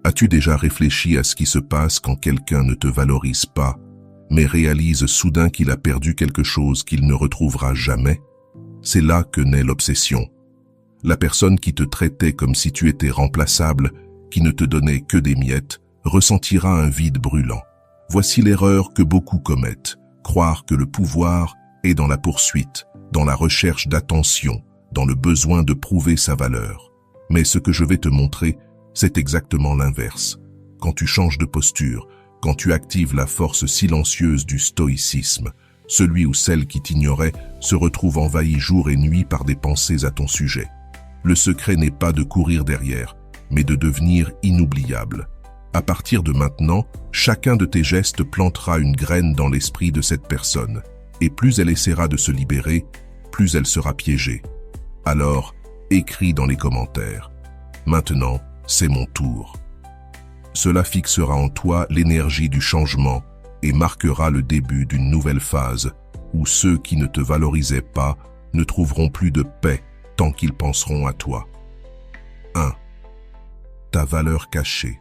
As-tu déjà réfléchi à ce qui se passe quand quelqu'un ne te valorise pas, mais réalise soudain qu'il a perdu quelque chose qu'il ne retrouvera jamais? C'est là que naît l'obsession. La personne qui te traitait comme si tu étais remplaçable, qui ne te donnait que des miettes, ressentira un vide brûlant. Voici l'erreur que beaucoup commettent, croire que le pouvoir est dans la poursuite, dans la recherche d'attention, dans le besoin de prouver sa valeur. Mais ce que je vais te montrer, c'est exactement l'inverse. Quand tu changes de posture, quand tu actives la force silencieuse du stoïcisme, celui ou celle qui t'ignorait se retrouve envahi jour et nuit par des pensées à ton sujet. Le secret n'est pas de courir derrière, mais de devenir inoubliable. À partir de maintenant, chacun de tes gestes plantera une graine dans l'esprit de cette personne, et plus elle essaiera de se libérer, plus elle sera piégée. Alors, écris dans les commentaires. Maintenant, c'est mon tour. Cela fixera en toi l'énergie du changement et marquera le début d'une nouvelle phase où ceux qui ne te valorisaient pas ne trouveront plus de paix tant qu'ils penseront à toi. 1. Ta valeur cachée.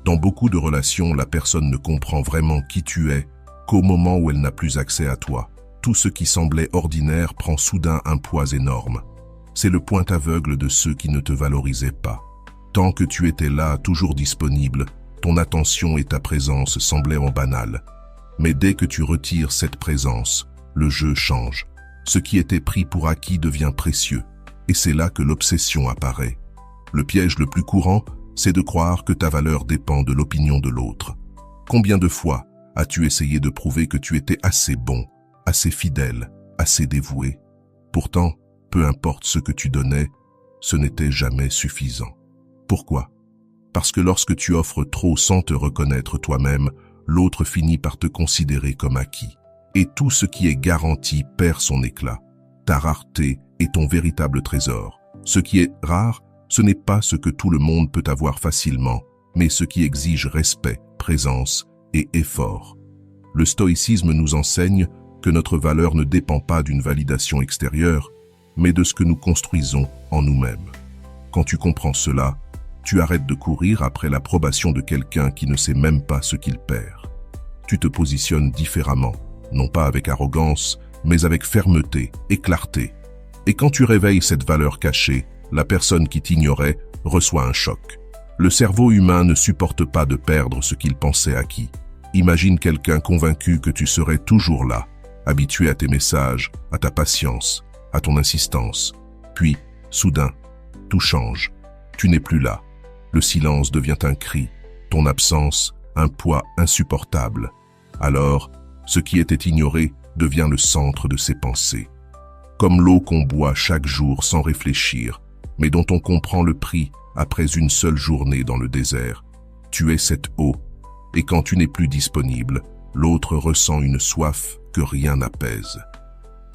Dans beaucoup de relations, la personne ne comprend vraiment qui tu es qu'au moment où elle n'a plus accès à toi. Tout ce qui semblait ordinaire prend soudain un poids énorme. C'est le point aveugle de ceux qui ne te valorisaient pas. Tant que tu étais là, toujours disponible, ton attention et ta présence semblaient en banal. Mais dès que tu retires cette présence, le jeu change. Ce qui était pris pour acquis devient précieux. Et c'est là que l'obsession apparaît. Le piège le plus courant, c'est de croire que ta valeur dépend de l'opinion de l'autre. Combien de fois as-tu essayé de prouver que tu étais assez bon, assez fidèle, assez dévoué? Pourtant, peu importe ce que tu donnais, ce n'était jamais suffisant. Pourquoi? Parce que lorsque tu offres trop sans te reconnaître toi-même, l'autre finit par te considérer comme acquis. Et tout ce qui est garanti perd son éclat. Ta rareté est ton véritable trésor. Ce qui est rare, ce n'est pas ce que tout le monde peut avoir facilement, mais ce qui exige respect, présence et effort. Le stoïcisme nous enseigne que notre valeur ne dépend pas d'une validation extérieure, mais de ce que nous construisons en nous-mêmes. Quand tu comprends cela, tu arrêtes de courir après l'approbation de quelqu'un qui ne sait même pas ce qu'il perd. Tu te positionnes différemment, non pas avec arrogance, mais avec fermeté et clarté. Et quand tu réveilles cette valeur cachée, la personne qui t'ignorait reçoit un choc. Le cerveau humain ne supporte pas de perdre ce qu'il pensait acquis. Imagine quelqu'un convaincu que tu serais toujours là, habitué à tes messages, à ta patience, à ton insistance. Puis, soudain, tout change. Tu n'es plus là. Le silence devient un cri, ton absence, un poids insupportable. Alors, ce qui était ignoré devient le centre de ses pensées. Comme l'eau qu'on boit chaque jour sans réfléchir, mais dont on comprend le prix après une seule journée dans le désert. Tu es cette eau, et quand tu n'es plus disponible, l'autre ressent une soif que rien n'apaise.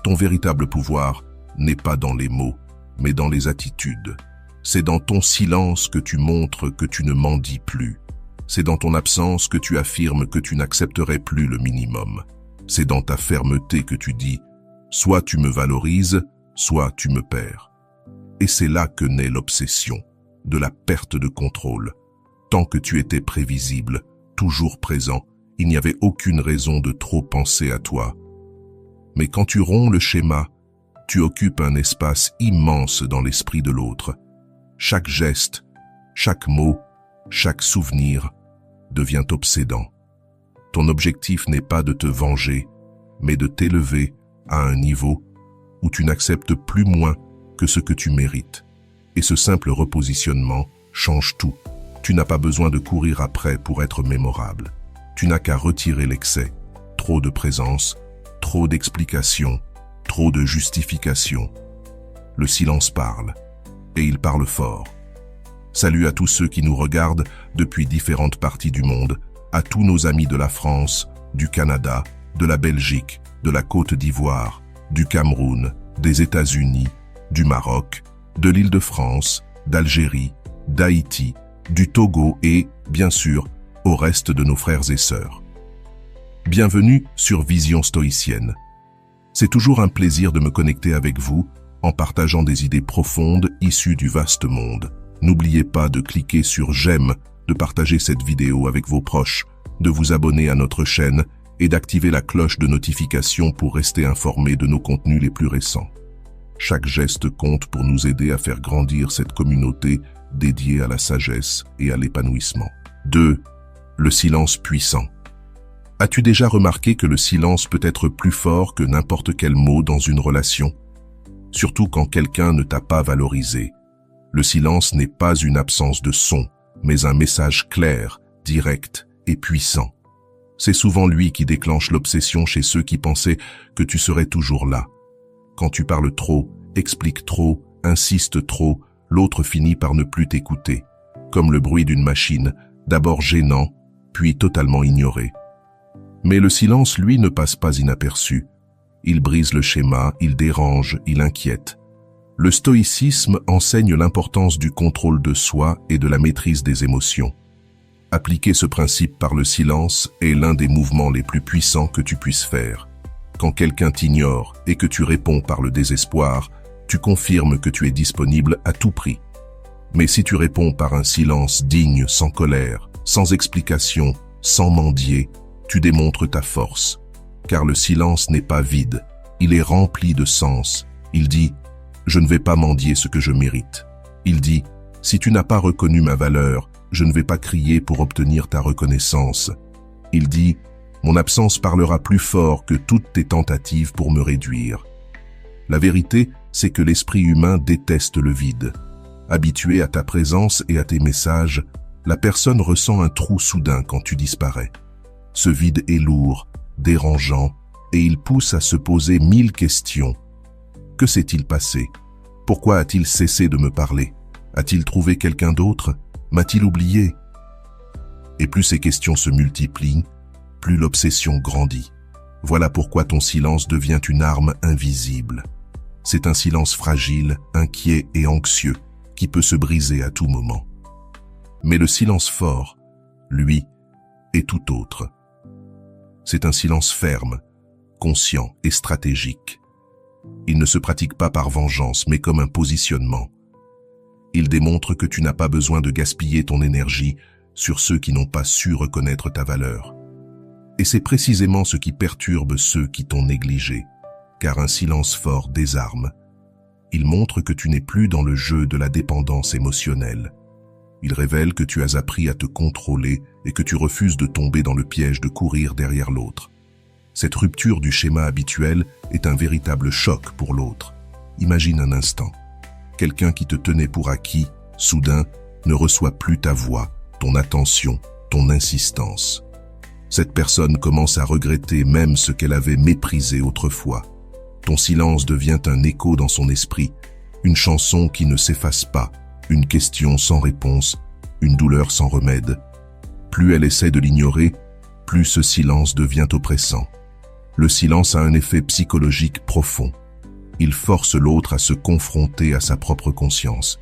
Ton véritable pouvoir n'est pas dans les mots, mais dans les attitudes. C'est dans ton silence que tu montres que tu ne mendis plus. C'est dans ton absence que tu affirmes que tu n'accepterais plus le minimum. C'est dans ta fermeté que tu dis « soit tu me valorises, soit tu me perds ». Et c'est là que naît l'obsession, de la perte de contrôle. Tant que tu étais prévisible, toujours présent, il n'y avait aucune raison de trop penser à toi. Mais quand tu romps le schéma, tu occupes un espace immense dans l'esprit de l'autre. Chaque geste, chaque mot, chaque souvenir devient obsédant. Ton objectif n'est pas de te venger, mais de t'élever à un niveau où tu n'acceptes plus moins que ce que tu mérites. Et ce simple repositionnement change tout. Tu n'as pas besoin de courir après pour être mémorable. Tu n'as qu'à retirer l'excès. Trop de présence, trop d'explications, trop de justifications. Le silence parle, et il parle fort. Salut à tous ceux qui nous regardent depuis différentes parties du monde, à tous nos amis de la France, du Canada, de la Belgique, de la Côte d'Ivoire, du Cameroun, des États-Unis, du Maroc, de l'Île-de-France, d'Algérie, d'Haïti, du Togo et, bien sûr, au reste de nos frères et sœurs. Bienvenue sur Vision Stoïcienne. C'est toujours un plaisir de me connecter avec vous en partageant des idées profondes issues du vaste monde. N'oubliez pas de cliquer sur j'aime, de partager cette vidéo avec vos proches, de vous abonner à notre chaîne et d'activer la cloche de notification pour rester informé de nos contenus les plus récents. Chaque geste compte pour nous aider à faire grandir cette communauté dédiée à la sagesse et à l'épanouissement. 2. Le silence puissant. As-tu déjà remarqué que le silence peut être plus fort que n'importe quel mot dans une relation? Surtout quand quelqu'un ne t'a pas valorisé. Le silence n'est pas une absence de son, mais un message clair, direct et puissant. C'est souvent lui qui déclenche l'obsession chez ceux qui pensaient que tu serais toujours là. Quand tu parles trop, expliques trop, insistes trop, l'autre finit par ne plus t'écouter. Comme le bruit d'une machine, d'abord gênant, puis totalement ignoré. Mais le silence, lui, ne passe pas inaperçu. Il brise le schéma, il dérange, il inquiète. Le stoïcisme enseigne l'importance du contrôle de soi et de la maîtrise des émotions. Appliquer ce principe par le silence est l'un des mouvements les plus puissants que tu puisses faire. Quand quelqu'un t'ignore et que tu réponds par le désespoir, tu confirmes que tu es disponible à tout prix. Mais si tu réponds par un silence digne, sans colère, sans explication, sans mendier, tu démontres ta force. Car le silence n'est pas vide, il est rempli de sens. Il dit « Je ne vais pas mendier ce que je mérite ». Il dit « Si tu n'as pas reconnu ma valeur, je ne vais pas crier pour obtenir ta reconnaissance ». Il dit « Mon absence parlera plus fort que toutes tes tentatives pour me réduire ». La vérité, c'est que l'esprit humain déteste le vide. Habitué à ta présence et à tes messages, la personne ressent un trou soudain quand tu disparais. Ce vide est lourd, dérangeant, et il pousse à se poser 1000 questions. Que s'est-il passé? Pourquoi a-t-il cessé de me parler? A-t-il trouvé quelqu'un d'autre? M'a-t-il oublié? Et plus ces questions se multiplient, plus l'obsession grandit. Voilà pourquoi ton silence devient une arme invisible. C'est un silence fragile, inquiet et anxieux, qui peut se briser à tout moment. Mais le silence fort, lui, est tout autre. C'est un silence ferme, conscient et stratégique. Il ne se pratique pas par vengeance, mais comme un positionnement. Il démontre que tu n'as pas besoin de gaspiller ton énergie sur ceux qui n'ont pas su reconnaître ta valeur. Et c'est précisément ce qui perturbe ceux qui t'ont négligé, car un silence fort désarme. Il montre que tu n'es plus dans le jeu de la dépendance émotionnelle. Il révèle que tu as appris à te contrôler et que tu refuses de tomber dans le piège de courir derrière l'autre. Cette rupture du schéma habituel est un véritable choc pour l'autre. Imagine un instant. Quelqu'un qui te tenait pour acquis, soudain, ne reçoit plus ta voix, ton attention, ton insistance. Cette personne commence à regretter même ce qu'elle avait méprisé autrefois. Ton silence devient un écho dans son esprit, une chanson qui ne s'efface pas, une question sans réponse, une douleur sans remède. Plus elle essaie de l'ignorer, plus ce silence devient oppressant. Le silence a un effet psychologique profond. Il force l'autre à se confronter à sa propre conscience.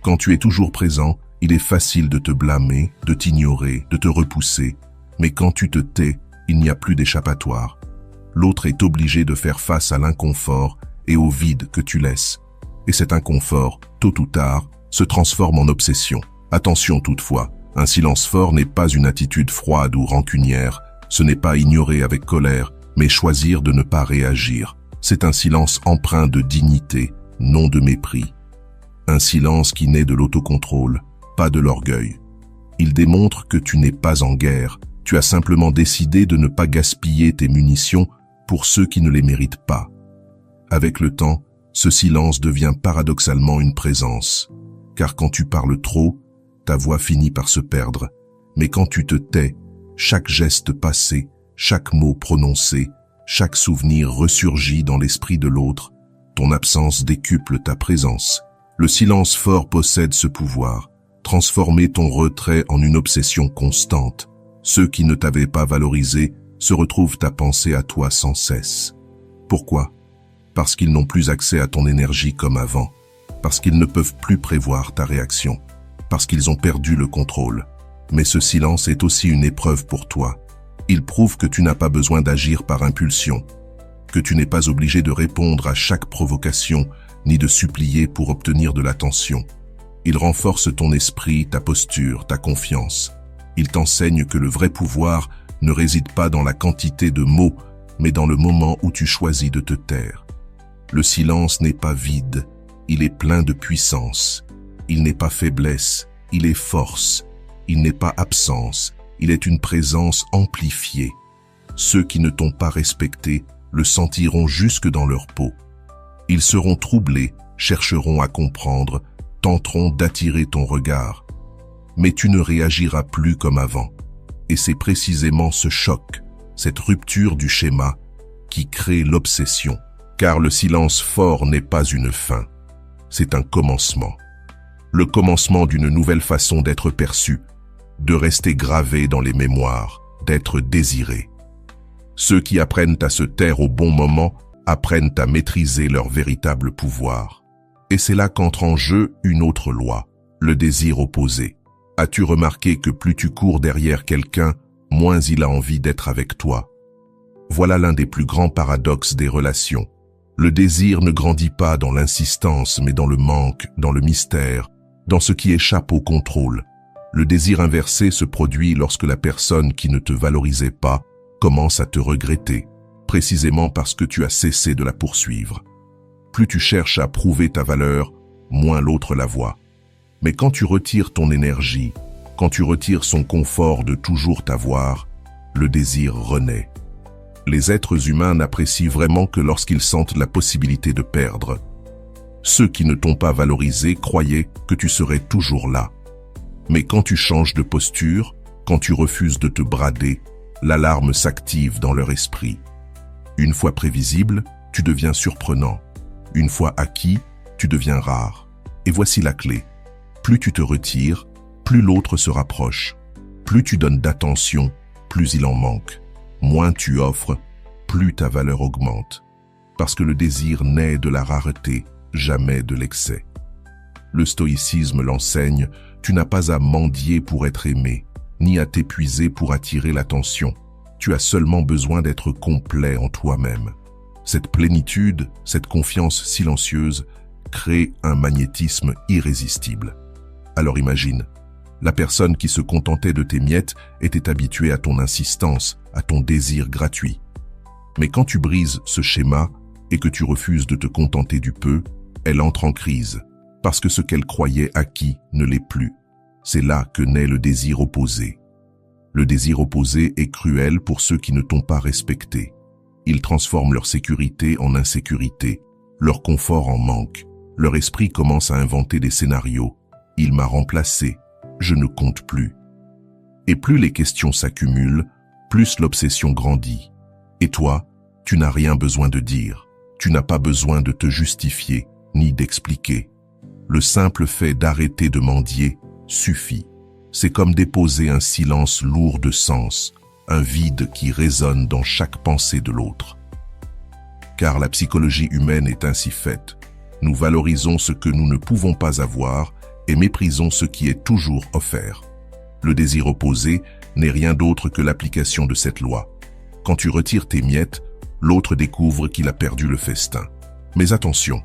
Quand tu es toujours présent, il est facile de te blâmer, de t'ignorer, de te repousser. Mais quand tu te tais, il n'y a plus d'échappatoire. L'autre est obligé de faire face à l'inconfort et au vide que tu laisses. Et cet inconfort, tôt ou tard, se transforme en obsession. Attention toutefois, un silence fort n'est pas une attitude froide ou rancunière, ce n'est pas ignorer avec colère, mais choisir de ne pas réagir. C'est un silence empreint de dignité, non de mépris. Un silence qui naît de l'autocontrôle, pas de l'orgueil. Il démontre que tu n'es pas en guerre, tu as simplement décidé de ne pas gaspiller tes munitions pour ceux qui ne les méritent pas. Avec le temps, ce silence devient paradoxalement une présence. Car quand tu parles trop, ta voix finit par se perdre. Mais quand tu te tais, chaque geste passé, chaque mot prononcé, chaque souvenir ressurgit dans l'esprit de l'autre. Ton absence décuple ta présence. Le silence fort possède ce pouvoir. Transformer ton retrait en une obsession constante. Ceux qui ne t'avaient pas valorisé se retrouvent à penser à toi sans cesse. Pourquoi? Parce qu'ils n'ont plus accès à ton énergie comme avant. Parce qu'ils ne peuvent plus prévoir ta réaction. Parce qu'ils ont perdu le contrôle. Mais ce silence est aussi une épreuve pour toi. Il prouve que tu n'as pas besoin d'agir par impulsion, que tu n'es pas obligé de répondre à chaque provocation, ni de supplier pour obtenir de l'attention. Il renforce ton esprit, ta posture, ta confiance. Il t'enseigne que le vrai pouvoir ne réside pas dans la quantité de mots, mais dans le moment où tu choisis de te taire. Le silence n'est pas vide, il est plein de puissance. Il n'est pas faiblesse, il est force. Il n'est pas absence, il est une présence amplifiée. Ceux qui ne t'ont pas respecté le sentiront jusque dans leur peau. Ils seront troublés, chercheront à comprendre, tenteront d'attirer ton regard. Mais tu ne réagiras plus comme avant. Et c'est précisément ce choc, cette rupture du schéma, qui crée l'obsession. Car le silence fort n'est pas une fin, c'est un commencement. Le commencement d'une nouvelle façon d'être perçu, de rester gravé dans les mémoires, d'être désiré. Ceux qui apprennent à se taire au bon moment apprennent à maîtriser leur véritable pouvoir. Et c'est là qu'entre en jeu une autre loi, le désir opposé. As-tu remarqué que plus tu cours derrière quelqu'un, moins il a envie d'être avec toi? Voilà l'un des plus grands paradoxes des relations. Le désir ne grandit pas dans l'insistance, mais dans le manque, dans le mystère, dans ce qui échappe au contrôle. Le désir inversé se produit lorsque la personne qui ne te valorisait pas commence à te regretter, précisément parce que tu as cessé de la poursuivre. Plus tu cherches à prouver ta valeur, moins l'autre la voit. Mais quand tu retires ton énergie, quand tu retires son confort de toujours t'avoir, le désir renaît. Les êtres humains n'apprécient vraiment que lorsqu'ils sentent la possibilité de perdre. Ceux qui ne t'ont pas valorisé croyaient que tu serais toujours là. Mais quand tu changes de posture, quand tu refuses de te brader, l'alarme s'active dans leur esprit. Une fois prévisible, tu deviens surprenant. Une fois acquis, tu deviens rare. Et voici la clé. Plus tu te retires, plus l'autre se rapproche. Plus tu donnes d'attention, plus il en manque. Moins tu offres, plus ta valeur augmente. Parce que le désir naît de la rareté, jamais de l'excès. Le stoïcisme l'enseigne, tu n'as pas à mendier pour être aimé, ni à t'épuiser pour attirer l'attention. Tu as seulement besoin d'être complet en toi-même. Cette plénitude, cette confiance silencieuse, crée un magnétisme irrésistible. Alors imagine, la personne qui se contentait de tes miettes était habituée à ton insistance, à ton désir gratuit. Mais quand tu brises ce schéma et que tu refuses de te contenter du peu, elle entre en crise, parce que ce qu'elle croyait acquis ne l'est plus. C'est là que naît le désir opposé. Le désir opposé est cruel pour ceux qui ne t'ont pas respecté. Il transforme leur sécurité en insécurité, leur confort en manque. Leur esprit commence à inventer des scénarios. Il m'a remplacé, je ne compte plus. Et plus les questions s'accumulent, plus l'obsession grandit. Et toi, tu n'as rien besoin de dire. Tu n'as pas besoin de te justifier, ni d'expliquer. Le simple fait d'arrêter de mendier suffit. C'est comme déposer un silence lourd de sens, un vide qui résonne dans chaque pensée de l'autre. Car la psychologie humaine est ainsi faite. Nous valorisons ce que nous ne pouvons pas avoir et méprisons ce qui est toujours offert. Le désir opposé n'est rien d'autre que l'application de cette loi. Quand tu retires tes miettes, l'autre découvre qu'il a perdu le festin. Mais attention,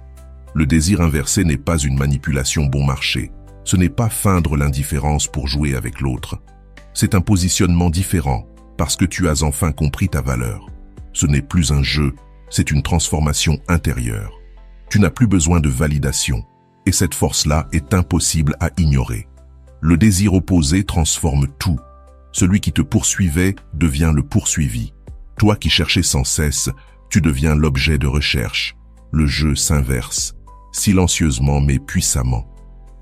le désir inversé n'est pas une manipulation bon marché. Ce n'est pas feindre l'indifférence pour jouer avec l'autre. C'est un positionnement différent, parce que tu as enfin compris ta valeur. Ce n'est plus un jeu, c'est une transformation intérieure. Tu n'as plus besoin de validation, et cette force-là est impossible à ignorer. Le désir opposé transforme tout. Celui qui te poursuivait devient le poursuivi. Toi qui cherchais sans cesse, tu deviens l'objet de recherche. Le jeu s'inverse, silencieusement mais puissamment.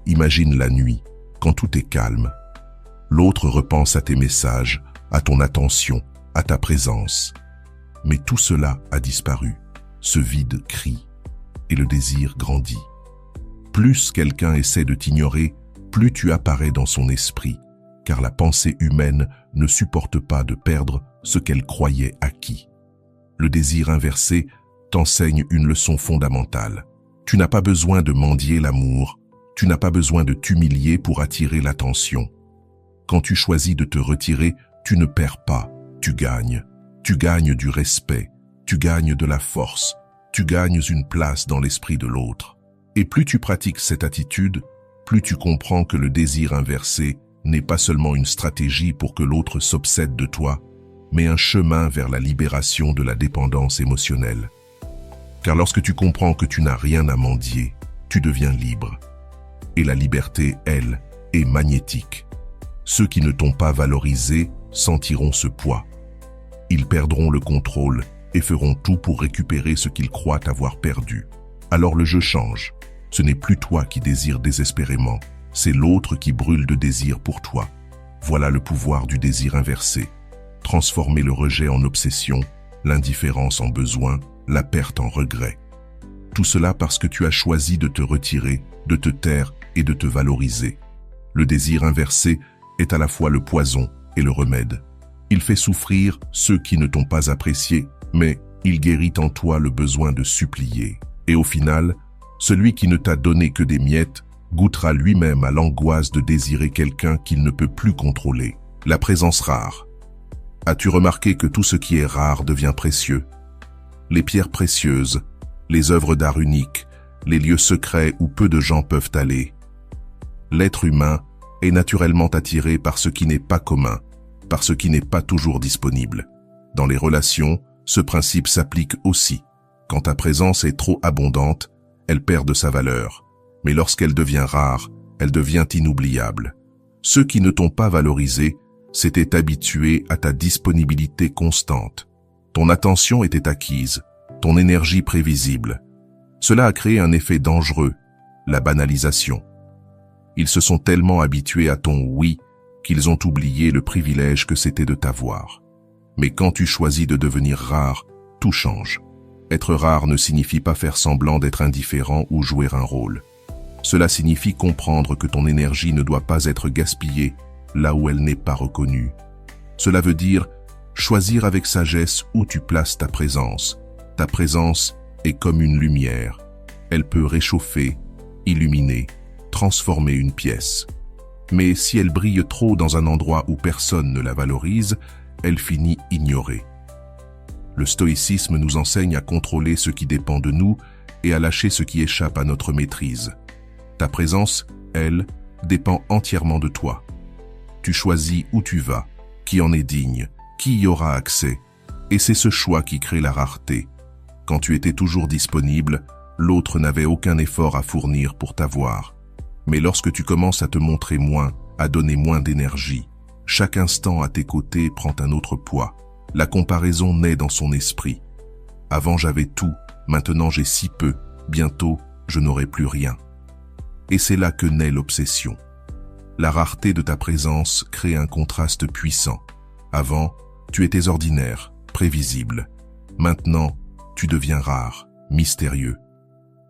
Imagine la nuit, quand tout est calme. L'autre repense à tes messages, à ton attention, à ta présence. Mais tout cela a disparu. Ce vide crie, et le désir grandit. Plus quelqu'un essaie de t'ignorer, plus tu apparais dans son esprit, car la pensée humaine ne supporte pas de perdre ce qu'elle croyait acquis. Le désir inversé t'enseigne une leçon fondamentale. Tu n'as pas besoin de mendier l'amour, tu n'as pas besoin de t'humilier pour attirer l'attention. Quand tu choisis de te retirer, tu ne perds pas, tu gagnes. Tu gagnes du respect, tu gagnes de la force, tu gagnes une place dans l'esprit de l'autre. Et plus tu pratiques cette attitude, plus tu comprends que le désir inversé n'est pas seulement une stratégie pour que l'autre s'obsède de toi, mais un chemin vers la libération de la dépendance émotionnelle. Car lorsque tu comprends que tu n'as rien à mendier, tu deviens libre. Et la liberté, elle, est magnétique. Ceux qui ne t'ont pas valorisé sentiront ce poids. Ils perdront le contrôle et feront tout pour récupérer ce qu'ils croient avoir perdu. Alors le jeu change. Ce n'est plus toi qui désires désespérément, c'est l'autre qui brûle de désir pour toi. Voilà le pouvoir du désir inversé. Transformer le rejet en obsession, l'indifférence en besoin, la perte en regret. Tout cela parce que tu as choisi de te retirer, de te taire et de te valoriser. Le désir inversé est à la fois le poison et le remède. Il fait souffrir ceux qui ne t'ont pas apprécié, mais il guérit en toi le besoin de supplier. Et au final, celui qui ne t'a donné que des miettes goûtera lui-même à l'angoisse de désirer quelqu'un qu'il ne peut plus contrôler. La présence rare. As-tu remarqué que tout ce qui est rare devient précieux? Les pierres précieuses, les œuvres d'art uniques, les lieux secrets où peu de gens peuvent aller. L'être humain est naturellement attiré par ce qui n'est pas commun, par ce qui n'est pas toujours disponible. Dans les relations, ce principe s'applique aussi. Quand ta présence est trop abondante, elle perd de sa valeur. Mais lorsqu'elle devient rare, elle devient inoubliable. Ceux qui ne t'ont pas valorisé s'étaient habitués à ta disponibilité constante. Ton attention était acquise, ton énergie prévisible. Cela a créé un effet dangereux, la banalisation. Ils se sont tellement habitués à ton oui qu'ils ont oublié le privilège que c'était de t'avoir. Mais quand tu choisis de devenir rare, tout change. Être rare ne signifie pas faire semblant d'être indifférent ou jouer un rôle. Cela signifie comprendre que ton énergie ne doit pas être gaspillée là où elle n'est pas reconnue. Cela veut dire choisir avec sagesse où tu places ta présence. Ta présence est comme une lumière. Elle peut réchauffer, illuminer, transformer une pièce. Mais si elle brille trop dans un endroit où personne ne la valorise, elle finit ignorée. Le stoïcisme nous enseigne à contrôler ce qui dépend de nous et à lâcher ce qui échappe à notre maîtrise. Ta présence, elle, dépend entièrement de toi. Tu choisis où tu vas, qui en est digne, qui y aura accès, et c'est ce choix qui crée la rareté. Quand tu étais toujours disponible, l'autre n'avait aucun effort à fournir pour t'avoir. Mais lorsque tu commences à te montrer moins, à donner moins d'énergie, chaque instant à tes côtés prend un autre poids. La comparaison naît dans son esprit. Avant j'avais tout, maintenant j'ai si peu, bientôt je n'aurai plus rien. Et c'est là que naît l'obsession. La rareté de ta présence crée un contraste puissant. Avant, tu étais ordinaire, prévisible. Maintenant, tu deviens rare, mystérieux.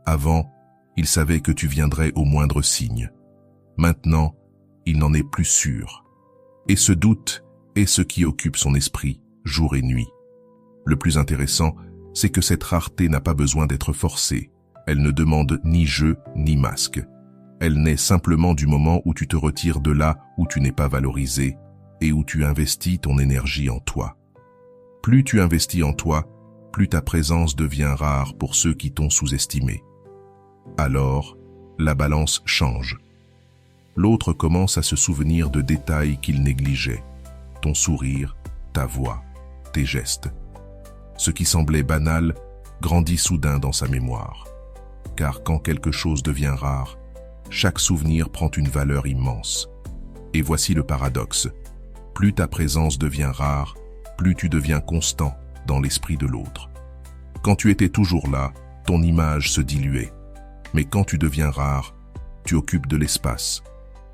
Avant, il savait que tu viendrais au moindre signe. Maintenant, il n'en est plus sûr. Et ce doute est ce qui occupe son esprit, jour et nuit. Le plus intéressant, c'est que cette rareté n'a pas besoin d'être forcée. Elle ne demande ni jeu ni masque. Elle naît simplement du moment où tu te retires de là où tu n'es pas valorisé et où tu investis ton énergie en toi. Plus tu investis en toi, plus ta présence devient rare pour ceux qui t'ont sous-estimé. Alors, la balance change. L'autre commence à se souvenir de détails qu'il négligeait. Ton sourire, ta voix, tes gestes. Ce qui semblait banal grandit soudain dans sa mémoire. Car quand quelque chose devient rare, chaque souvenir prend une valeur immense. Et voici le paradoxe. Plus ta présence devient rare, plus tu deviens constant dans l'esprit de l'autre. Quand tu étais toujours là, ton image se diluait. Mais quand tu deviens rare, tu occupes de l'espace.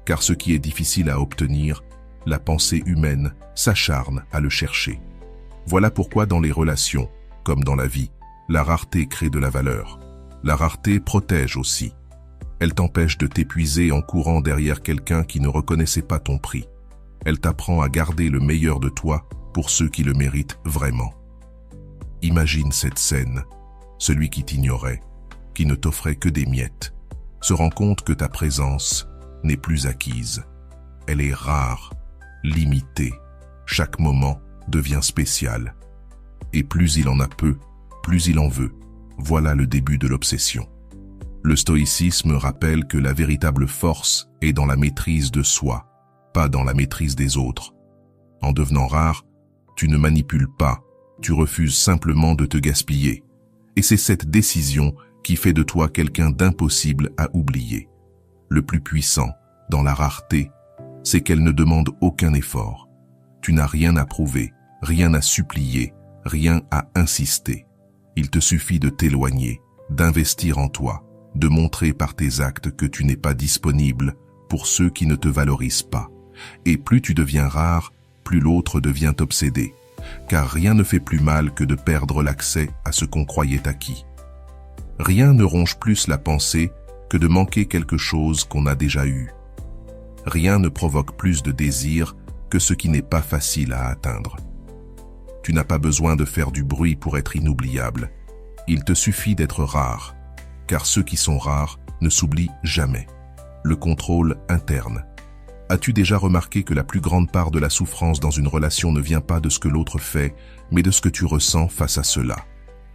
Car ce qui est difficile à obtenir, la pensée humaine s'acharne à le chercher. Voilà pourquoi dans les relations, comme dans la vie, la rareté crée de la valeur. La rareté protège aussi. Elle t'empêche de t'épuiser en courant derrière quelqu'un qui ne reconnaissait pas ton prix. Elle t'apprend à garder le meilleur de toi pour ceux qui le méritent vraiment. Imagine cette scène. Celui qui t'ignorait, qui ne t'offrait que des miettes, se rend compte que ta présence n'est plus acquise. Elle est rare, limitée. Chaque moment devient spécial. Et plus il en a peu, plus il en veut. Voilà le début de l'obsession. Le stoïcisme rappelle que la véritable force est dans la maîtrise de soi, pas dans la maîtrise des autres. En devenant rare, tu ne manipules pas, tu refuses simplement de te gaspiller. Et c'est cette décision qui fait de toi quelqu'un d'impossible à oublier. Le plus puissant, dans la rareté, c'est qu'elle ne demande aucun effort. Tu n'as rien à prouver, rien à supplier, rien à insister. Il te suffit de t'éloigner, d'investir en toi, de montrer par tes actes que tu n'es pas disponible pour ceux qui ne te valorisent pas. Et plus tu deviens rare, plus l'autre devient obsédé, car rien ne fait plus mal que de perdre l'accès à ce qu'on croyait acquis. Rien ne ronge plus la pensée que de manquer quelque chose qu'on a déjà eu. Rien ne provoque plus de désir que ce qui n'est pas facile à atteindre. Tu n'as pas besoin de faire du bruit pour être inoubliable. Il te suffit d'être rare, car ceux qui sont rares ne s'oublient jamais. Le contrôle interne. As-tu déjà remarqué que la plus grande part de la souffrance dans une relation ne vient pas de ce que l'autre fait, mais de ce que tu ressens face à cela?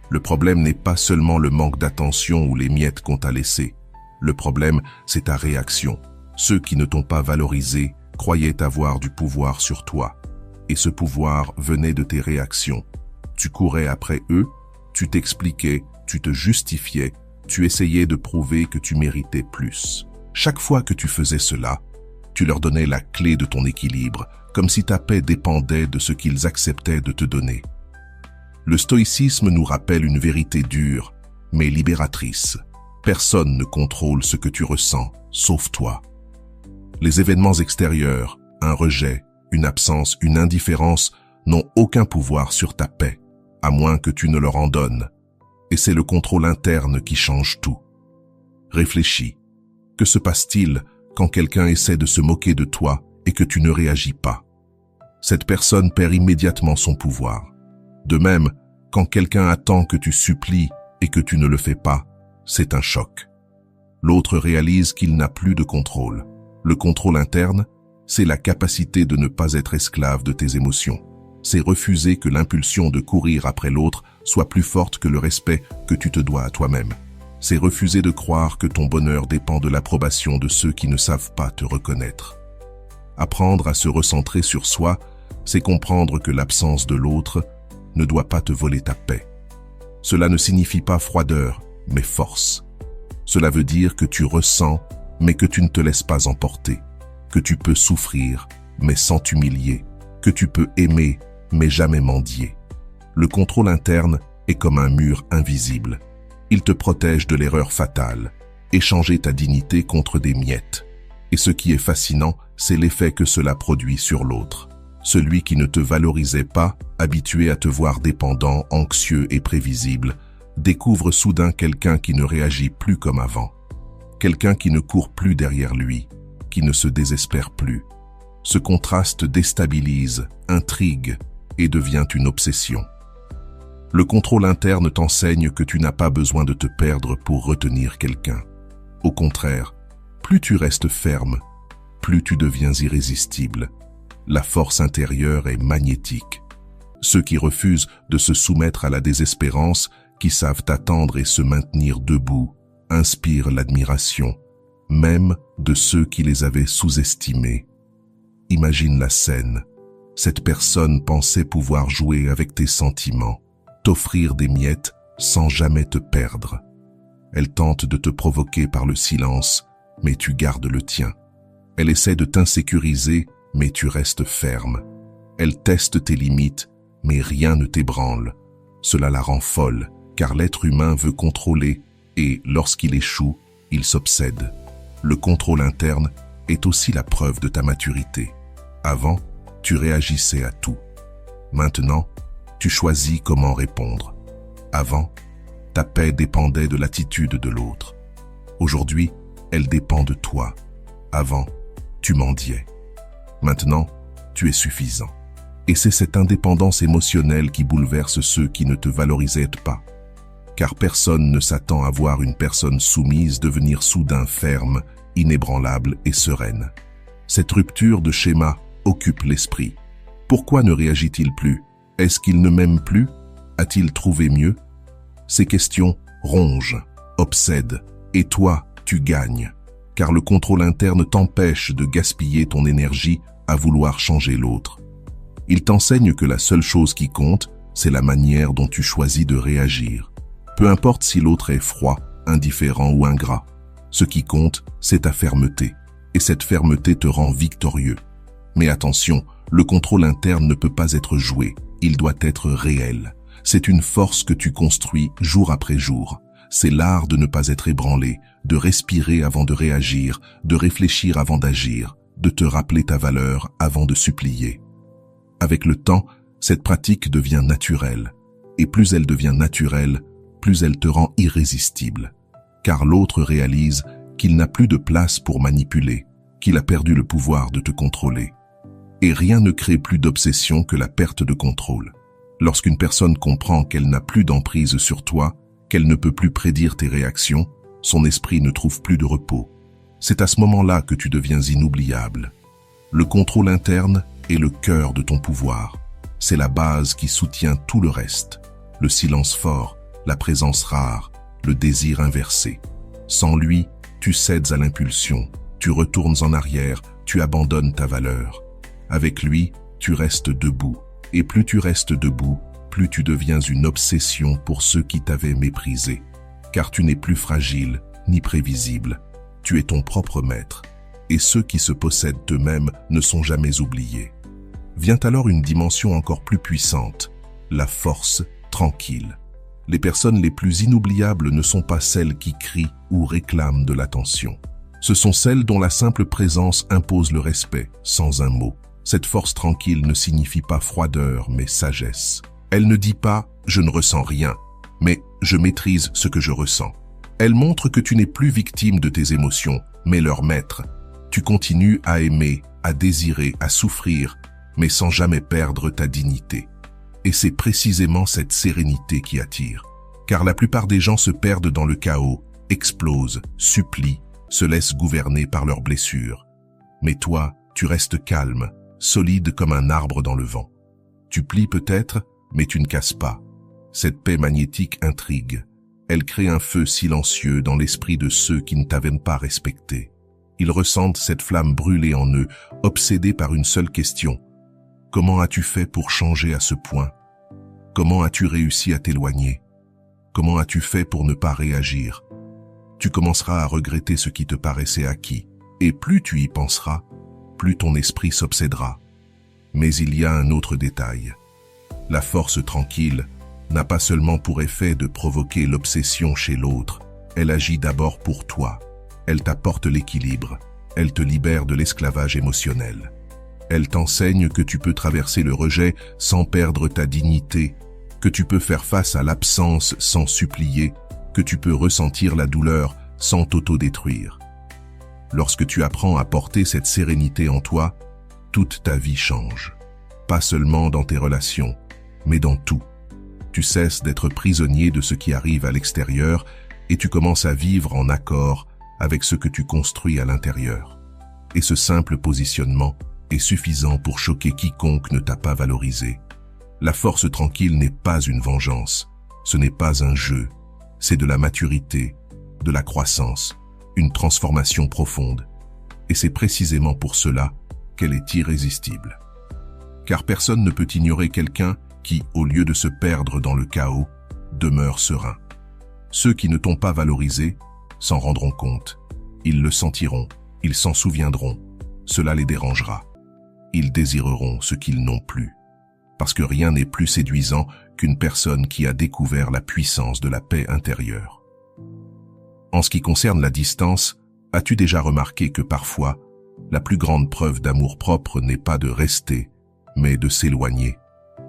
Le problème n'est pas seulement le manque d'attention ou les miettes qu'on t'a laissées. Le problème, c'est ta réaction. Ceux qui ne t'ont pas valorisé croyaient avoir du pouvoir sur toi. Et ce pouvoir venait de tes réactions. Tu courais après eux, tu t'expliquais, tu te justifiais, tu essayais de prouver que tu méritais plus. Chaque fois que tu faisais cela, tu leur donnais la clé de ton équilibre, comme si ta paix dépendait de ce qu'ils acceptaient de te donner. Le stoïcisme nous rappelle une vérité dure, mais libératrice. Personne ne contrôle ce que tu ressens, sauf toi. Les événements extérieurs, un rejet, une absence, une indifférence, n'ont aucun pouvoir sur ta paix, à moins que tu ne leur en donnes. Et c'est le contrôle interne qui change tout. Réfléchis. Que se passe-t-il quand quelqu'un essaie de se moquer de toi et que tu ne réagis pas? Cette personne perd immédiatement son pouvoir. De même, quand quelqu'un attend que tu supplies et que tu ne le fais pas, c'est un choc. L'autre réalise qu'il n'a plus de contrôle. Le contrôle interne, c'est la capacité de ne pas être esclave de tes émotions. C'est refuser que l'impulsion de courir après l'autre soit plus forte que le respect que tu te dois à toi-même. C'est refuser de croire que ton bonheur dépend de l'approbation de ceux qui ne savent pas te reconnaître. Apprendre à se recentrer sur soi, c'est comprendre que l'absence de l'autre ne doit pas te voler ta paix. Cela ne signifie pas froideur, mais force. Cela veut dire que tu ressens, mais que tu ne te laisses pas emporter, que tu peux souffrir, mais sans t'humilier, que tu peux aimer, mais jamais mendier. Le contrôle interne est comme un mur invisible. Il te protège de l'erreur fatale, échanger ta dignité contre des miettes. Et ce qui est fascinant, c'est l'effet que cela produit sur l'autre. Celui qui ne te valorisait pas, habitué à te voir dépendant, anxieux et prévisible, découvre soudain quelqu'un qui ne réagit plus comme avant. Quelqu'un qui ne court plus derrière lui, qui ne se désespère plus. Ce contraste déstabilise, intrigue et devient une obsession. Le contrôle interne t'enseigne que tu n'as pas besoin de te perdre pour retenir quelqu'un. Au contraire, plus tu restes ferme, plus tu deviens irrésistible. La force intérieure est magnétique. Ceux qui refusent de se soumettre à la désespérance, qui savent attendre et se maintenir debout, inspirent l'admiration, même de ceux qui les avaient sous-estimés. Imagine la scène. Cette personne pensait pouvoir jouer avec tes sentiments, t'offrir des miettes sans jamais te perdre. Elle tente de te provoquer par le silence, mais tu gardes le tien. Elle essaie de t'insécuriser, mais tu restes ferme. Elle teste tes limites, mais rien ne t'ébranle. Cela la rend folle, car l'être humain veut contrôler et, lorsqu'il échoue, il s'obsède. Le contrôle interne est aussi la preuve de ta maturité. Avant, tu réagissais à tout. Maintenant, tu choisis comment répondre. Avant, ta paix dépendait de l'attitude de l'autre. Aujourd'hui, elle dépend de toi. Avant, tu mendiais. Maintenant, tu es suffisant. Et c'est cette indépendance émotionnelle qui bouleverse ceux qui ne te valorisaient pas. Car personne ne s'attend à voir une personne soumise devenir soudain ferme, inébranlable et sereine. Cette rupture de schéma occupe l'esprit. Pourquoi ne réagit-il plus? Est-ce qu'il ne m'aime plus? A-t-il trouvé mieux? Ces questions rongent, obsèdent Et toi, tu gagnes, car le contrôle interne t'empêche de gaspiller ton énergie à vouloir changer l'autre. Il t'enseigne que la seule chose qui compte, c'est la manière dont tu choisis de réagir. Peu importe si l'autre est froid, indifférent ou ingrat. Ce qui compte, c'est ta fermeté. Et cette fermeté te rend victorieux. Mais attention, le contrôle interne ne peut pas être joué. Il doit être réel. C'est une force que tu construis jour après jour. C'est l'art de ne pas être ébranlé, de respirer avant de réagir, de réfléchir avant d'agir, de te rappeler ta valeur avant de supplier. Avec le temps, cette pratique devient naturelle. Et plus elle devient naturelle, plus elle te rend irrésistible. Car l'autre réalise qu'il n'a plus de place pour manipuler, qu'il a perdu le pouvoir de te contrôler. Et rien ne crée plus d'obsession que la perte de contrôle. Lorsqu'une personne comprend qu'elle n'a plus d'emprise sur toi, qu'elle ne peut plus prédire tes réactions, son esprit ne trouve plus de repos. C'est à ce moment-là que tu deviens inoubliable. Le contrôle interne est le cœur de ton pouvoir. C'est la base qui soutient tout le reste. Le silence fort, la présence rare, le désir inversé. Sans lui, tu cèdes à l'impulsion, tu retournes en arrière, tu abandonnes ta valeur. Avec lui, tu restes debout. Et plus tu restes debout, plus tu deviens une obsession pour ceux qui t'avaient méprisé. Car tu n'es plus fragile, ni prévisible. Tu es ton propre maître. Et ceux qui se possèdent eux-mêmes ne sont jamais oubliés. Vient alors une dimension encore plus puissante, la force tranquille. Les personnes les plus inoubliables ne sont pas celles qui crient ou réclament de l'attention. Ce sont celles dont la simple présence impose le respect, sans un mot. Cette force tranquille ne signifie pas froideur, mais sagesse. Elle ne dit pas « je ne ressens rien », mais « je maîtrise ce que je ressens ». Elle montre que tu n'es plus victime de tes émotions, mais leur maître. Tu continues à aimer, à désirer, à souffrir, mais sans jamais perdre ta dignité. Et c'est précisément cette sérénité qui attire. Car la plupart des gens se perdent dans le chaos, explosent, supplient, se laissent gouverner par leurs blessures. Mais toi, tu restes calme, solide comme un arbre dans le vent. Tu plies peut-être, mais tu ne casses pas. Cette paix magnétique intrigue. Elle crée un feu silencieux dans l'esprit de ceux qui ne t'avaient pas respecté. Ils ressentent cette flamme brûler en eux, obsédés par une seule question. Comment as-tu fait pour changer à ce point? Comment as-tu réussi à t'éloigner? Comment as-tu fait pour ne pas réagir? Tu commenceras à regretter ce qui te paraissait acquis. Et plus tu y penseras, plus ton esprit s'obsédera. Mais il y a un autre détail. La force tranquille n'a pas seulement pour effet de provoquer l'obsession chez l'autre, elle agit d'abord pour toi. Elle t'apporte l'équilibre, elle te libère de l'esclavage émotionnel. Elle t'enseigne que tu peux traverser le rejet sans perdre ta dignité, que tu peux faire face à l'absence sans supplier, que tu peux ressentir la douleur sans t'autodétruire. Lorsque tu apprends à porter cette sérénité en toi, toute ta vie change. Pas seulement dans tes relations, mais dans tout. Tu cesses d'être prisonnier de ce qui arrive à l'extérieur et tu commences à vivre en accord avec ce que tu construis à l'intérieur. Et ce simple positionnement est suffisant pour choquer quiconque ne t'a pas valorisé. La force tranquille n'est pas une vengeance, ce n'est pas un jeu, c'est de la maturité, de la croissance, une transformation profonde. Et c'est précisément pour cela qu'elle est irrésistible. Car personne ne peut ignorer quelqu'un qui, au lieu de se perdre dans le chaos, demeure serein. Ceux qui ne t'ont pas valorisé s'en rendront compte. Ils le sentiront, ils s'en souviendront. Cela les dérangera. Ils désireront ce qu'ils n'ont plus. Parce que rien n'est plus séduisant qu'une personne qui a découvert la puissance de la paix intérieure. En ce qui concerne la distance, as-tu déjà remarqué que parfois, la plus grande preuve d'amour-propre n'est pas de rester, mais de s'éloigner?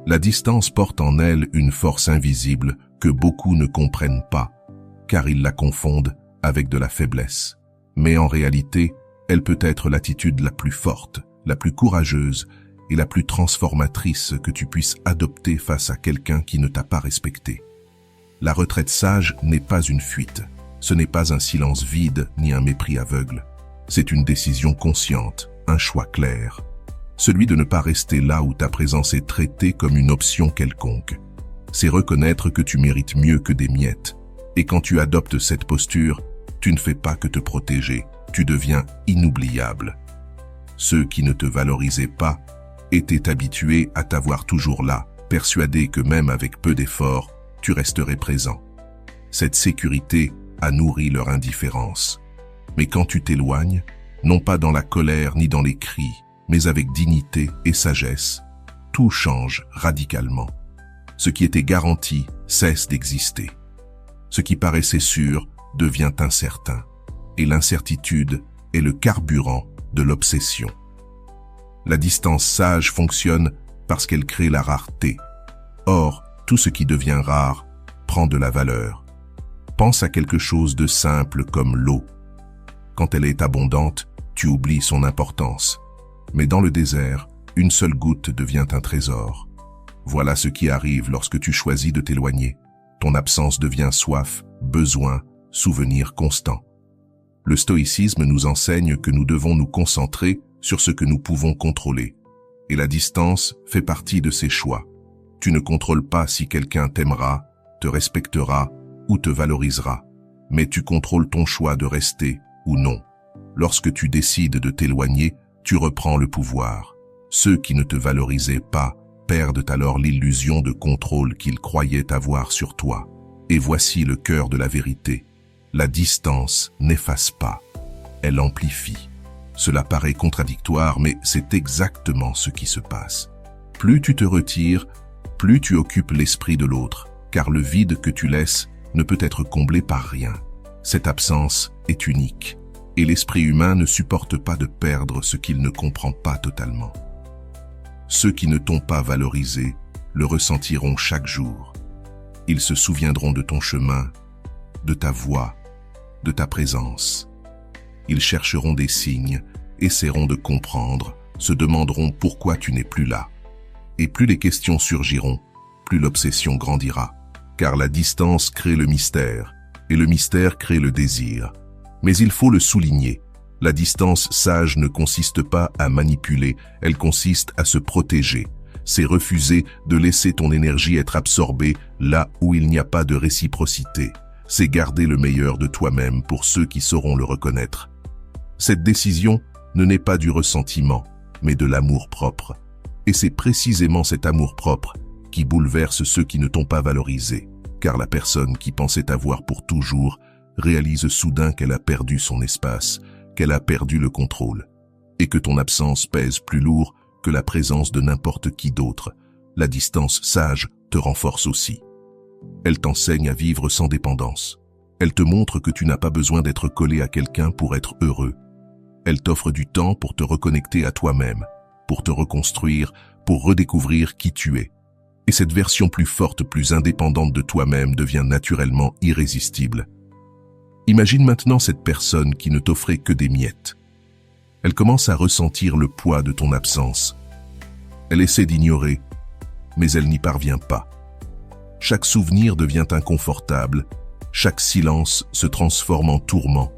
La distance porte en elle une force invisible que beaucoup ne comprennent pas, car ils la confondent avec de la faiblesse. Mais en réalité, elle peut être l'attitude la plus forte, la plus courageuse et la plus transformatrice que tu puisses adopter face à quelqu'un qui ne t'a pas respecté. La retraite sage n'est pas une fuite, ce n'est pas un silence vide ni un mépris aveugle. C'est une décision consciente, un choix clair. Celui de ne pas rester là où ta présence est traitée comme une option quelconque. C'est reconnaître que tu mérites mieux que des miettes. Et quand tu adoptes cette posture, tu ne fais pas que te protéger, tu deviens inoubliable. Ceux qui ne te valorisaient pas étaient habitués à t'avoir toujours là, persuadés que même avec peu d'efforts, tu resterais présent. Cette sécurité a nourri leur indifférence. Mais quand tu t'éloignes, non pas dans la colère ni dans les cris, mais avec dignité et sagesse, tout change radicalement. Ce qui était garanti cesse d'exister. Ce qui paraissait sûr devient incertain. Et l'incertitude est le carburant de l'obsession. La distance sage fonctionne parce qu'elle crée la rareté. Or, tout ce qui devient rare prend de la valeur. Pense à quelque chose de simple comme l'eau. Quand elle est abondante, tu oublies son importance. Mais dans le désert, une seule goutte devient un trésor. Voilà ce qui arrive lorsque tu choisis de t'éloigner. Ton absence devient soif, besoin, souvenir constant. Le stoïcisme nous enseigne que nous devons nous concentrer sur ce que nous pouvons contrôler. Et la distance fait partie de ces choix. Tu ne contrôles pas si quelqu'un t'aimera, te respectera ou te valorisera, mais tu contrôles ton choix de rester ou non. Lorsque tu décides de t'éloigner, tu reprends le pouvoir. Ceux qui ne te valorisaient pas perdent alors l'illusion de contrôle qu'ils croyaient avoir sur toi. Et voici le cœur de la vérité. La distance n'efface pas, elle amplifie. Cela paraît contradictoire, mais c'est exactement ce qui se passe. Plus tu te retires, plus tu occupes l'esprit de l'autre, car le vide que tu laisses ne peut être comblé par rien. Cette absence est unique, et l'esprit humain ne supporte pas de perdre ce qu'il ne comprend pas totalement. Ceux qui ne t'ont pas valorisé le ressentiront chaque jour. Ils se souviendront de ton chemin, de ta voix, de ta présence. Ils chercheront des signes, essaieront de comprendre, se demanderont pourquoi tu n'es plus là. Et plus les questions surgiront, plus l'obsession grandira. Car la distance crée le mystère, et le mystère crée le désir. Mais il faut le souligner, la distance sage ne consiste pas à manipuler, elle consiste à se protéger. C'est refuser de laisser ton énergie être absorbée là où il n'y a pas de réciprocité. C'est garder le meilleur de toi-même pour ceux qui sauront le reconnaître. Cette décision ne naît pas du ressentiment, mais de l'amour-propre. Et c'est précisément cet amour-propre qui bouleverse ceux qui ne t'ont pas valorisé, car la personne qui pensait t'avoir pour toujours réalise soudain qu'elle a perdu son espace, qu'elle a perdu le contrôle, et que ton absence pèse plus lourd que la présence de n'importe qui d'autre. La distance sage te renforce aussi. Elle t'enseigne à vivre sans dépendance. Elle te montre que tu n'as pas besoin d'être collé à quelqu'un pour être heureux. Elle t'offre du temps pour te reconnecter à toi-même, pour te reconstruire, pour redécouvrir qui tu es. Et cette version plus forte, plus indépendante de toi-même devient naturellement irrésistible. Imagine maintenant cette personne qui ne t'offrait que des miettes. Elle commence à ressentir le poids de ton absence. Elle essaie d'ignorer, mais elle n'y parvient pas. Chaque souvenir devient inconfortable, chaque silence se transforme en tourment.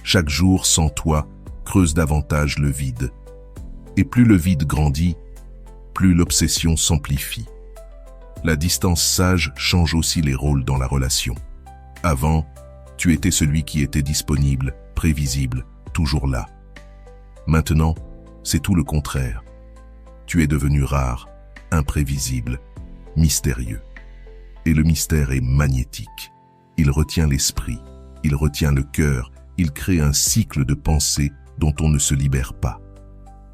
Chaque jour sans toi creuse davantage le vide. Et plus le vide grandit, plus l'obsession s'amplifie. La distance sage change aussi les rôles dans la relation. Avant, tu étais celui qui était disponible, prévisible, toujours là. Maintenant, c'est tout le contraire. Tu es devenu rare, imprévisible, mystérieux. Et le mystère est magnétique. Il retient l'esprit, il retient le cœur, il crée un cycle de pensée dont on ne se libère pas.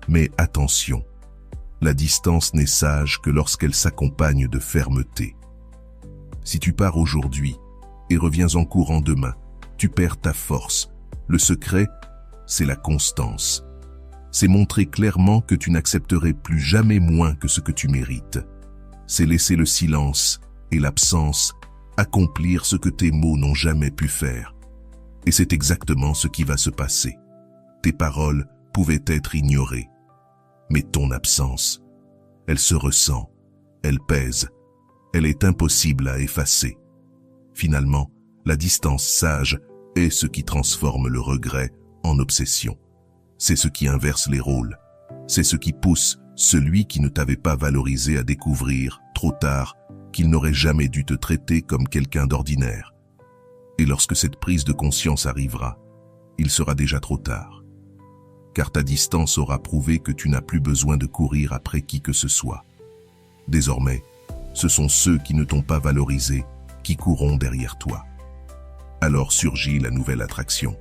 Mais attention, la distance n'est sage que lorsqu'elle s'accompagne de fermeté. Si tu pars aujourd'hui et reviens en courant demain, tu perds ta force. Le secret, c'est la constance. C'est montrer clairement que tu n'accepterais plus jamais moins que ce que tu mérites. C'est laisser le silence et l'absence accomplir ce que tes mots n'ont jamais pu faire. Et c'est exactement ce qui va se passer. Tes paroles pouvaient être ignorées. Mais ton absence, elle se ressent, elle pèse, elle est impossible à effacer. Finalement, la distance sage est ce qui transforme le regret en obsession. C'est ce qui inverse les rôles. C'est ce qui pousse celui qui ne t'avait pas valorisé à découvrir, trop tard, qu'il n'aurait jamais dû te traiter comme quelqu'un d'ordinaire. Et lorsque cette prise de conscience arrivera, il sera déjà trop tard. Car ta distance aura prouvé que tu n'as plus besoin de courir après qui que ce soit. Désormais, ce sont ceux qui ne t'ont pas valorisé qui courront derrière toi. Alors surgit la nouvelle attraction.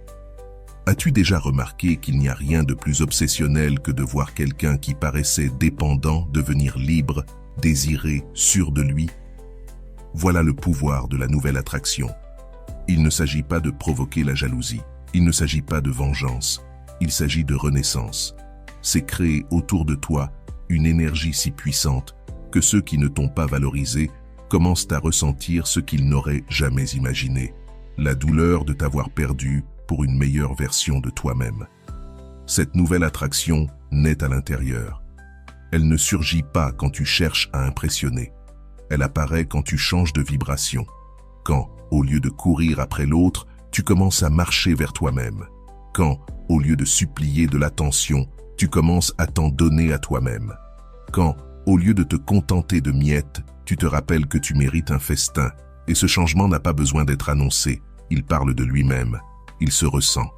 As-tu déjà remarqué qu'il n'y a rien de plus obsessionnel que de voir quelqu'un qui paraissait dépendant devenir libre, désiré, sûr de lui? Voilà le pouvoir de la nouvelle attraction. Il ne s'agit pas de provoquer la jalousie, il ne s'agit pas de vengeance, il s'agit de renaissance. C'est créer autour de toi une énergie si puissante que ceux qui ne t'ont pas valorisé commencent à ressentir ce qu'ils n'auraient jamais imaginé, la douleur de t'avoir perdu pour une meilleure version de toi-même. Cette nouvelle attraction naît à l'intérieur. Elle ne surgit pas quand tu cherches à impressionner. Elle apparaît quand tu changes de vibration. Quand, au lieu de courir après l'autre, tu commences à marcher vers toi-même. Quand, au lieu de supplier de l'attention, tu commences à t'en donner à toi-même. Quand, au lieu de te contenter de miettes, tu te rappelles que tu mérites un festin. Et ce changement n'a pas besoin d'être annoncé. Il parle de lui-même. Il se ressent.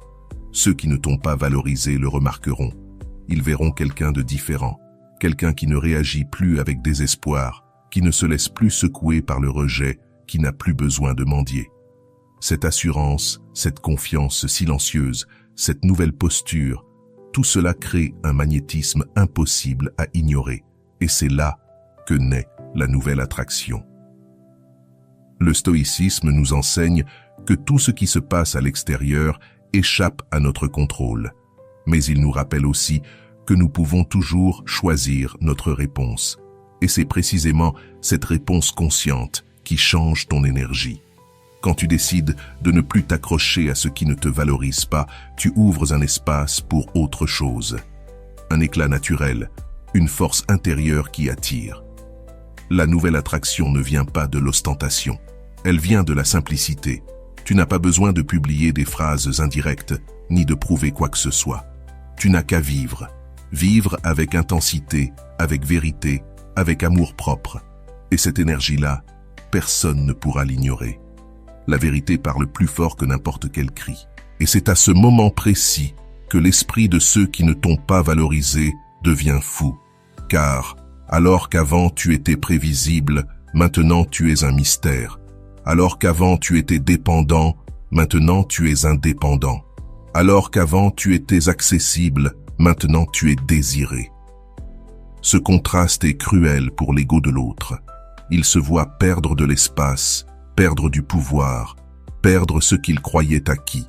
Ceux qui ne t'ont pas valorisé le remarqueront. Ils verront quelqu'un de différent. Quelqu'un qui ne réagit plus avec désespoir, qui ne se laisse plus secouer par le rejet, qui n'a plus besoin de mendier. Cette assurance, cette confiance silencieuse, cette nouvelle posture, tout cela crée un magnétisme impossible à ignorer. Et c'est là que naît la nouvelle attraction. Le stoïcisme nous enseigne que tout ce qui se passe à l'extérieur échappe à notre contrôle. Mais il nous rappelle aussi que nous pouvons toujours choisir notre réponse. Et c'est précisément cette réponse consciente qui change ton énergie. Quand tu décides de ne plus t'accrocher à ce qui ne te valorise pas, tu ouvres un espace pour autre chose. Un éclat naturel, une force intérieure qui attire. La nouvelle attraction ne vient pas de l'ostentation. Elle vient de la simplicité. Tu n'as pas besoin de publier des phrases indirectes, ni de prouver quoi que ce soit. Tu n'as qu'à vivre. Vivre avec intensité, avec vérité, avec amour propre. Et cette énergie-là, personne ne pourra l'ignorer. La vérité parle plus fort que n'importe quel cri. Et c'est à ce moment précis que l'esprit de ceux qui ne t'ont pas valorisé devient fou. Car, alors qu'avant tu étais prévisible, maintenant tu es un mystère. Alors qu'avant tu étais dépendant, maintenant tu es indépendant. Alors qu'avant tu étais accessible, maintenant tu es désiré. Ce contraste est cruel pour l'ego de l'autre. Il se voit perdre de l'espace, perdre du pouvoir, perdre ce qu'il croyait acquis.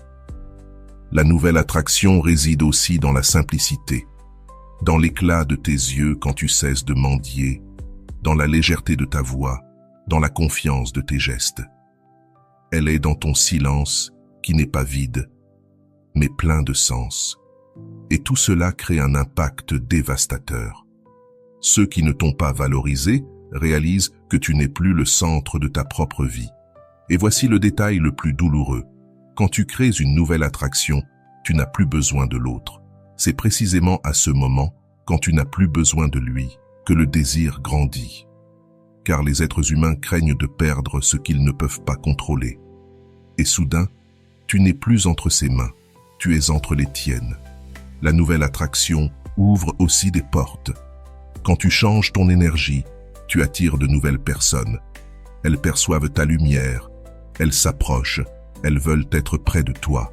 La nouvelle attraction réside aussi dans la simplicité, dans l'éclat de tes yeux quand tu cesses de mendier, dans la légèreté de ta voix, dans la confiance de tes gestes. Elle est dans ton silence qui n'est pas vide, mais plein de sens. Et tout cela crée un impact dévastateur. Ceux qui ne t'ont pas valorisé réalisent que tu n'es plus le centre de ta propre vie. Et voici le détail le plus douloureux. Quand tu crées une nouvelle attraction, tu n'as plus besoin de l'autre. C'est précisément à ce moment, quand tu n'as plus besoin de lui, que le désir grandit. Car les êtres humains craignent de perdre ce qu'ils ne peuvent pas contrôler. Et soudain, tu n'es plus entre ses mains, tu es entre les tiennes. La nouvelle attraction ouvre aussi des portes. Quand tu changes ton énergie, tu attires de nouvelles personnes. Elles perçoivent ta lumière, elles s'approchent, elles veulent être près de toi.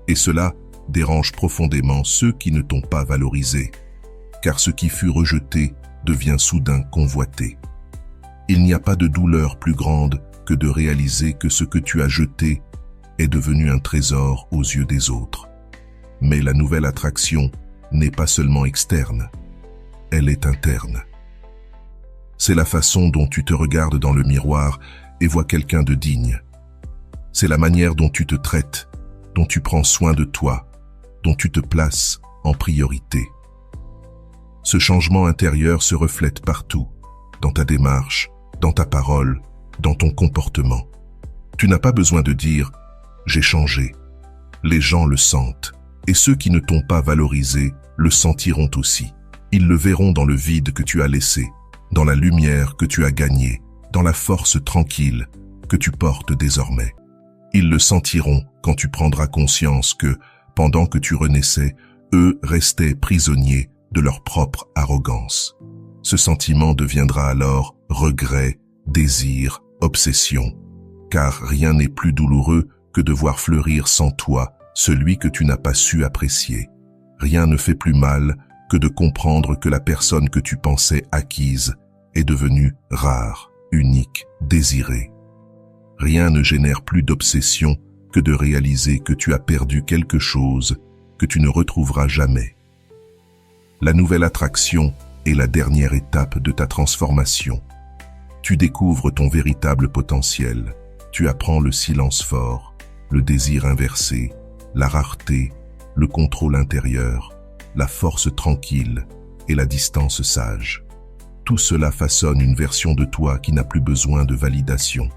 Et cela dérange profondément ceux qui ne t'ont pas valorisé, car ce qui fut rejeté devient soudain convoité. Il n'y a pas de douleur plus grande que de réaliser que ce que tu as jeté est devenu un trésor aux yeux des autres. Mais la nouvelle attraction n'est pas seulement externe, elle est interne. C'est la façon dont tu te regardes dans le miroir et vois quelqu'un de digne. C'est la manière dont tu te traites, dont tu prends soin de toi, dont tu te places en priorité. Ce changement intérieur se reflète partout, dans ta démarche, dans ta parole, dans ton comportement. Tu n'as pas besoin de dire « j'ai changé ». Les gens le sentent, et ceux qui ne t'ont pas valorisé le sentiront aussi. Ils le verront dans le vide que tu as laissé, dans la lumière que tu as gagnée, dans la force tranquille que tu portes désormais. Ils le sentiront quand tu prendras conscience que, pendant que tu renaissais, eux restaient prisonniers de leur propre arrogance. Ce sentiment deviendra alors regret, désir, obsession, car rien n'est plus douloureux que de voir fleurir sans toi celui que tu n'as pas su apprécier. Rien ne fait plus mal que de comprendre que la personne que tu pensais acquise est devenue rare, unique, désirée. Rien ne génère plus d'obsession que de réaliser que tu as perdu quelque chose que tu ne retrouveras jamais. La nouvelle attraction est la dernière étape de ta transformation. Tu découvres ton véritable potentiel. Tu apprends le silence fort, le désir inversé, la rareté, le contrôle intérieur, la force tranquille et la distance sage. Tout cela façonne une version de toi qui n'a plus besoin de validation.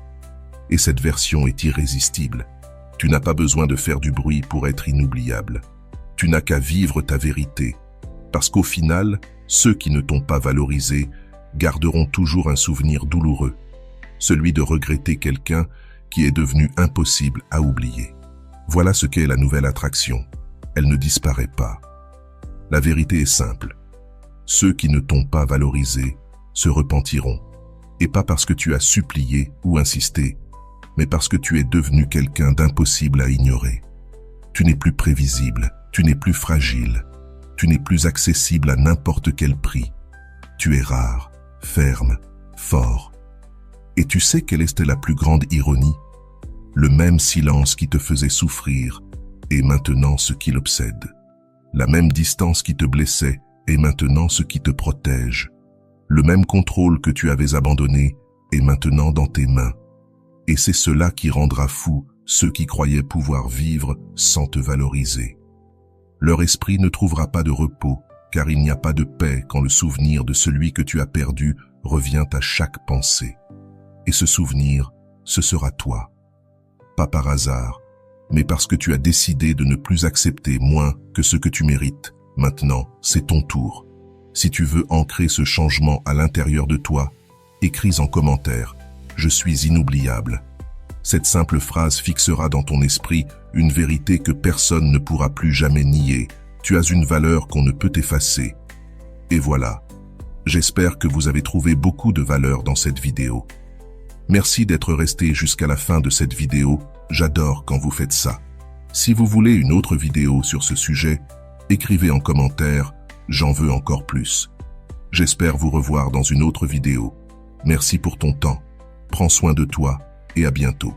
Et cette version est irrésistible. Tu n'as pas besoin de faire du bruit pour être inoubliable. Tu n'as qu'à vivre ta vérité. Parce qu'au final, ceux qui ne t'ont pas valorisé garderont toujours un souvenir douloureux, celui de regretter quelqu'un qui est devenu impossible à oublier. Voilà ce qu'est la nouvelle attraction. Elle ne disparaît pas. La vérité est simple. Ceux qui ne t'ont pas valorisé se repentiront. Et pas parce que tu as supplié ou insisté, mais parce que tu es devenu quelqu'un d'impossible à ignorer. Tu n'es plus prévisible, tu n'es plus fragile, tu n'es plus accessible à n'importe quel prix. Tu es rare, ferme, fort. Et tu sais quelle était la plus grande ironie? Le même silence qui te faisait souffrir est maintenant ce qui l'obsède. La même distance qui te blessait est maintenant ce qui te protège. Le même contrôle que tu avais abandonné est maintenant dans tes mains. Et c'est cela qui rendra fou ceux qui croyaient pouvoir vivre sans te valoriser. Leur esprit ne trouvera pas de repos, car il n'y a pas de paix quand le souvenir de celui que tu as perdu revient à chaque pensée. Et ce souvenir, ce sera toi. Pas par hasard, mais parce que tu as décidé de ne plus accepter moins que ce que tu mérites. Maintenant, c'est ton tour. Si tu veux ancrer ce changement à l'intérieur de toi, écris en commentaire « Je suis inoubliable ». Cette simple phrase fixera dans ton esprit une vérité que personne ne pourra plus jamais nier. Tu as une valeur qu'on ne peut effacer. Et voilà. J'espère que vous avez trouvé beaucoup de valeur dans cette vidéo. Merci d'être resté jusqu'à la fin de cette vidéo. J'adore quand vous faites ça. Si vous voulez une autre vidéo sur ce sujet, écrivez en commentaire « J'en veux encore plus ». J'espère vous revoir dans une autre vidéo. Merci pour ton temps. Prends soin de toi et à bientôt.